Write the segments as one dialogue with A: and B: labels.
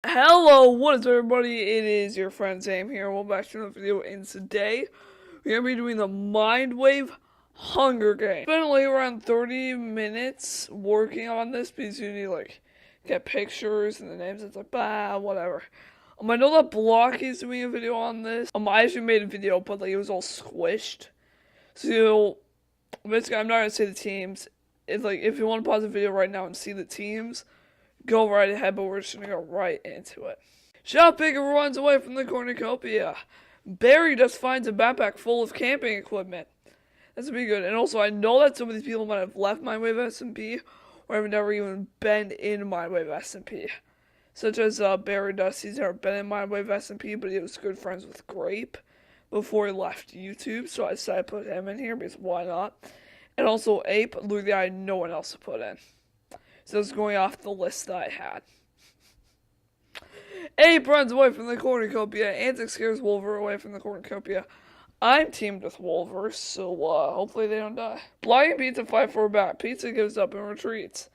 A: Hello, what is up, everybody? It is your friend Sam here. Welcome back to another video, and today we're going to be doing the MindWave Hunger Game. Spent like around 30 minutes working on this because you need to get pictures and the names. It's like, whatever. I know that Blocky's doing a video on this. I actually made a video, but it was all squished. So basically, I'm not going to say the teams. It's if you want to pause the video right now and see the teams, go right ahead, but we're just going to go right into it. Shopping runs away from the cornucopia. Barry just finds a backpack full of camping equipment. That's going to be good. And also, I know that some of these people might have left MindWave SMP or have never even been in MindWave SMP. Such as Barry Dust. He's never been in MindWave SMP, but he was good friends with Grape before he left YouTube. So I decided to put him in here because why not? And also Ape. Literally, I had no one else to put in. So it's going off the list that I had. Ape runs away from the cornucopia. Antic scares Wolver away from the cornucopia. I'm teamed with Wolver, so hopefully they don't die. Blocky and Pizza fight for a bat. Pizza gives up and retreats.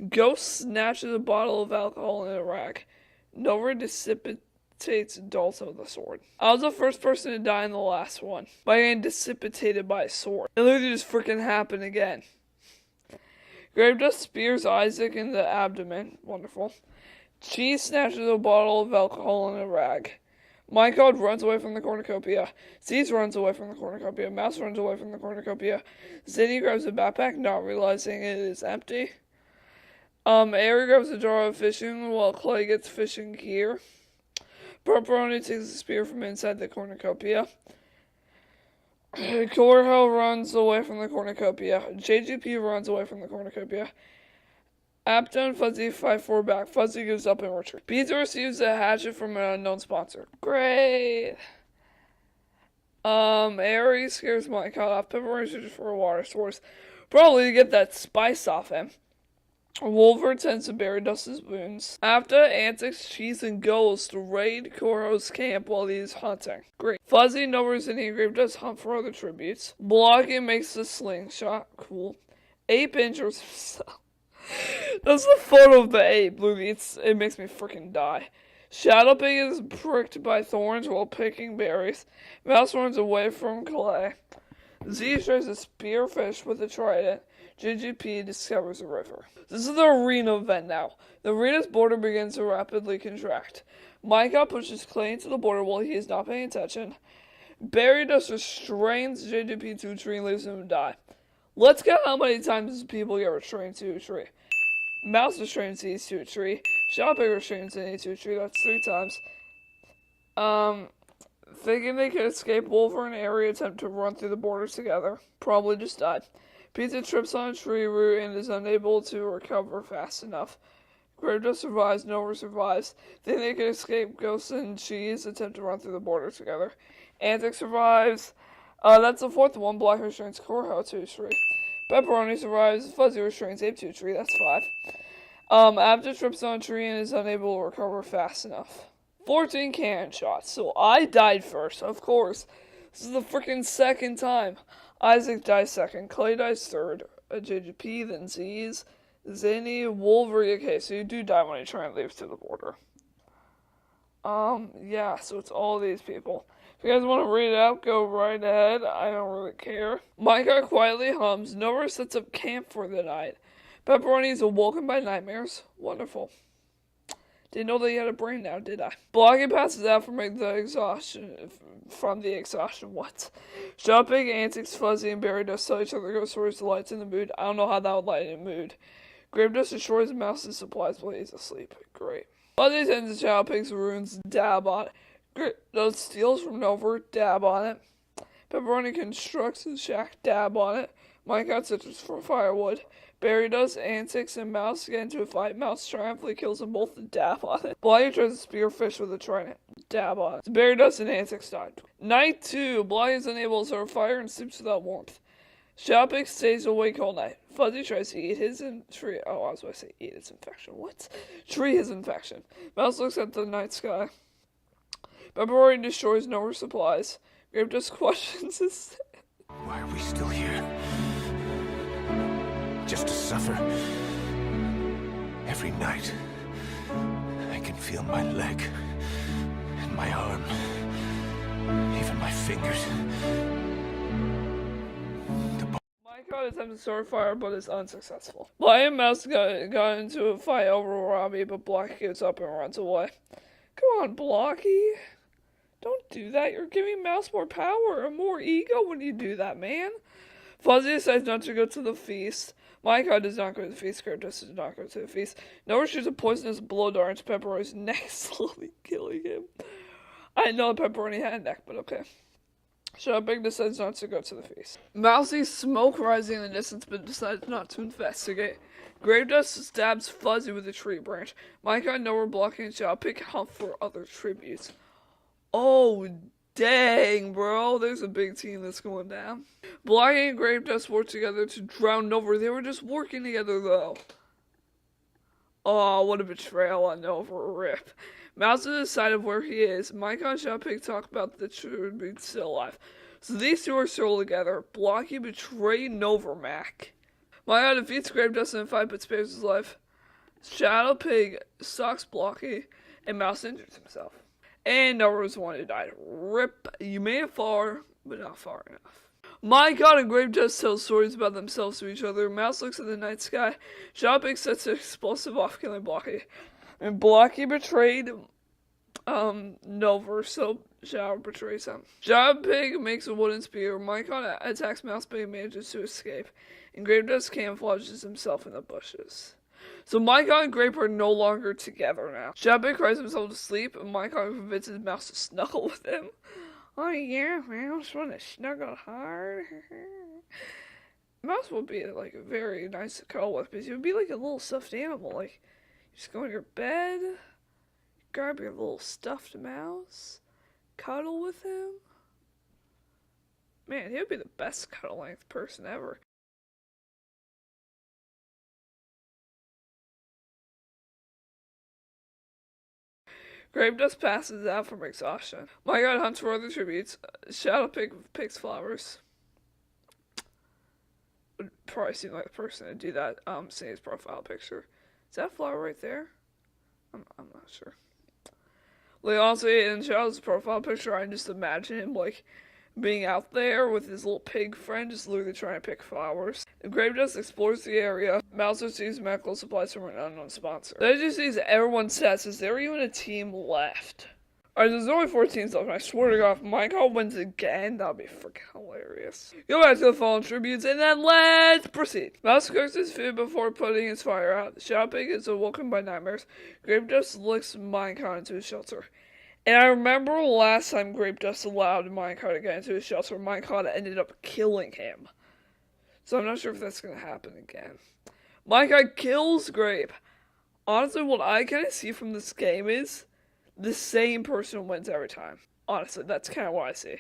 A: Ghost snatches a bottle of alcohol in a rack. Nova dissipates Dalton with a sword. I was the first person to die in the last one by getting dissipated by a sword. It literally just freaking happened again. Grape Dust spears Isaac in the abdomen. Wonderful. Cheese snatches a bottle of alcohol in a rag. Minecraft runs away from the cornucopia. Cease runs away from the cornucopia. Mouse runs away from the cornucopia. Zinni grabs a backpack, not realizing it is empty. Ari grabs a jar of fishing while Clay gets fishing gear. Pepperoni takes a spear from inside the cornucopia. Corho runs away from the cornucopia. JGP runs away from the cornucopia. Apto and Fuzzy fight for back. Fuzzy gives up and retreats. Pizza receives a hatchet from an unknown sponsor. Great. Aries scares Mike off. Pepperoni searches for a water source. Probably to get that spice off him. Wolver tends to bury Dust's wounds. After Antics, Cheese, and Ghost raid Koro's camp while he is hunting. Great. Fuzzy, Novers, and Grape does hunt for other tributes. Blocky makes a slingshot. Cool. Ape injures himself. That's the photo of the ape, Lucy. It makes me freaking die. Shadowpig is pricked by thorns while picking berries. Mouse runs away from Clay. Z tries to spearfish with a trident. JGP discovers a river. This is the arena event now. The arena's border begins to rapidly contract. Micah pushes Clay into the border while he is not paying attention. Barry Dust restrains JGP to a tree and leaves him to die. Let's count how many times people get restrained to a tree. Mouse restrains these to a tree. Shotpig restrains these to a tree. That's 3 times. Thinking they could escape, Wolver and Ari attempt to run through the borders together. Probably just died. Pizza trips on a tree root and is unable to recover fast enough. Grape survives, Nova survives. Think they can escape, Ghost and Cheese attempt to run through the border together. Antic survives. That's the 4th one. Black restrains Corho to a tree. Pepperoni survives. Fuzzy restrains Ape to a tree. That's 5. Abda trips on a tree and is unable to recover fast enough. 14 cannon shots. So I died first, of course. This is the freaking second time. Isaac dies second. Clay dies third. JGP, then Z's. Zinni, Wolver. Okay, so you do die when you try and leave to the border. Yeah, so it's all these people. If you guys want to read it out, go right ahead. I don't really care. Micah quietly hums. Nova sets up camp for the night. Pepperoni is awoken by nightmares. Wonderful. Didn't know that you had a brain now, did I? Blocky passes out from the exhaustion. What? Shotpig, Antics, Fuzzy, and Barry Dust tell each other ghost stories to lighten the mood. I don't know how that would lighten the mood. Grape Dust destroys Mouse's supplies while he's asleep. Great. Fuzzy tends to Shotpig's ruins. Dab on it. Grape Dust steals from Nova. Dab on it. Pepperoni constructs his shack. Dab on it. Mike out citrus for firewood. Barry does. Antics and Mouse get into a fight. Mouse triumphantly kills them both and dab on it. Blocky tries to spearfish with a trident. Dab on it. Barry does and Antics died. Night 2. Blocky is unable to start a fire and sleeps without warmth. Shotpig stays awake all night. Fuzzy tries to eat his tree. Oh, I was going to say eat his infection. What? Tree his infection. Mouse looks at the night sky. Pepperoni destroys Nova's supplies. Grape just questions his.
B: Why are we still here? Just to suffer. Every night, I can feel my leg, and my arm, even my fingers.
A: Minecart attempts to start a fire, but is unsuccessful. Blocky and Mouse got into a fight over Robbie, but Blocky gives up and runs away. Come on, Blocky. Don't do that. You're giving Mouse more power and more ego when you do that, man. Fuzzy decides not to go to the feast. Minecart does not go to the feast. Grape does not go to the feast. Nova shoots a poisonous blow dart into Pepperoni's neck, slowly killing him. I didn't know Pepperoni had a neck, but okay. Big decides not to go to the feast. Mouse sees smoke rising in the distance, but decides not to investigate. Grape Dust stabs Fuzzy with a tree branch. Minecart and Nova blocking and Shadowpig hunt for other tributes. Oh, dang, bro. There's a big team that's going down. Blocky and Grape Dust work together to drown Nova. They were just working together, though. Oh, what a betrayal on Nova. Rip. Mouse has decided where he is. Minecart and Shadowpig talk about the tribute still alive. So these two are still together. Blocky betrayed Nova Mac. Minecart defeats Grape Dust in a fight but spares his life. Shadowpig stalks Blocky, and Mouse injures himself. And Nova was the one who died. Rip. You made it far, but not far enough. Minecart and Grape Dust tell stories about themselves to each other. Mouse looks at the night sky. Shadowpig sets an explosive off, killing Blocky. And Blocky betrayed Nova, so Shadow betrays him. Shadowpig makes a wooden spear. Minecart attacks Mouse, but he manages to escape. And Grape Dust camouflages himself in the bushes. So Minecart and Grape are no longer together now. Shadowpig cries himself to sleep, and Minecart convinces Mouse to snuggle with him. Oh yeah, Mouse wanna snuggle hard. Mouse would be like very nice to cuddle with, because he would be like a little stuffed animal. Like, you just go in your bed, grab your little stuffed mouse, cuddle with him. Man, he would be the best cuddle length person ever. Grape Dust passes out from exhaustion. Minecart hunts for other tributes. Shadowpig picks flowers. Would probably seem like the person to do that. Seeing his profile picture. Is that a flower right there? I'm not sure. Leonce in Shadow's profile picture, I just imagine him like being out there with his little pig friend, just literally trying to pick flowers. Grape Dust explores the area. Mouse receives medical supplies from an unknown sponsor. Then just sees everyone's stats. Is there even a team left? Alright, there's only 4 teams left, and I swear to God, if Minecart wins again, that'll be freaking hilarious. Go back to the fallen tributes, and then let's proceed. Mouse cooks his food before putting his fire out. Shadowpig is awoken by nightmares. Grape Dust licks Minecart into his shelter. And I remember last time Grape Dust allowed Minecart to get into his shelter, Minecart ended up killing him. So I'm not sure if that's going to happen again. Minecart kills Grape. Honestly, what I kind of see from this game is the same person wins every time. Honestly, that's kind of what I see.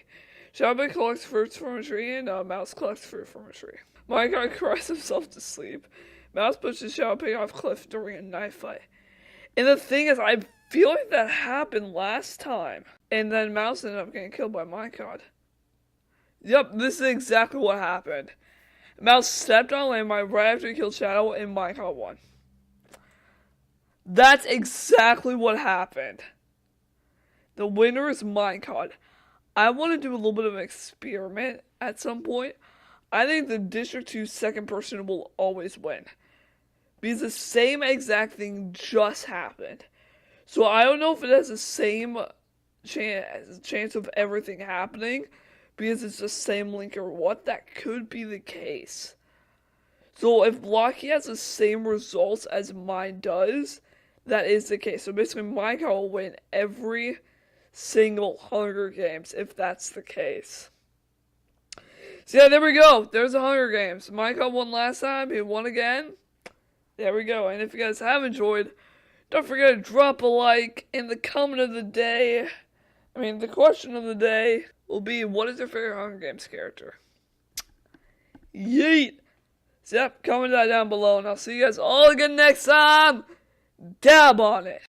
A: Shadowpig collects fruits from a tree, and Mouse collects fruit from a tree. Minecart cries himself to sleep. Mouse pushes Shadowpig off cliff during a knife fight. And the thing is, I feel like that happened last time. And then Mouse ended up getting killed by Minecart. Yep, this is exactly what happened. Mouse stepped on landmine right after he killed Shadow, and Minecart won. That's exactly what happened. The winner is Minecart. I want to do a little bit of an experiment at some point. I think the District 2 second person will always win. Because the same exact thing just happened. So I don't know if it has the same chance of everything happening, because it's the same link or what. That could be the case. So if Blocky has the same results as mine does, that is the case. So basically Minecart will win every single Hunger Games if that's the case. So yeah, there we go. There's the Hunger Games. Minecart won last time. He won again. There we go. And if you guys have enjoyed, don't forget to drop a like. And the comment of the day, the question of the day will be, what is your favorite Hunger Games character? Yeet! So yep, comment that down below, and I'll see you guys all again next time. Dab on it!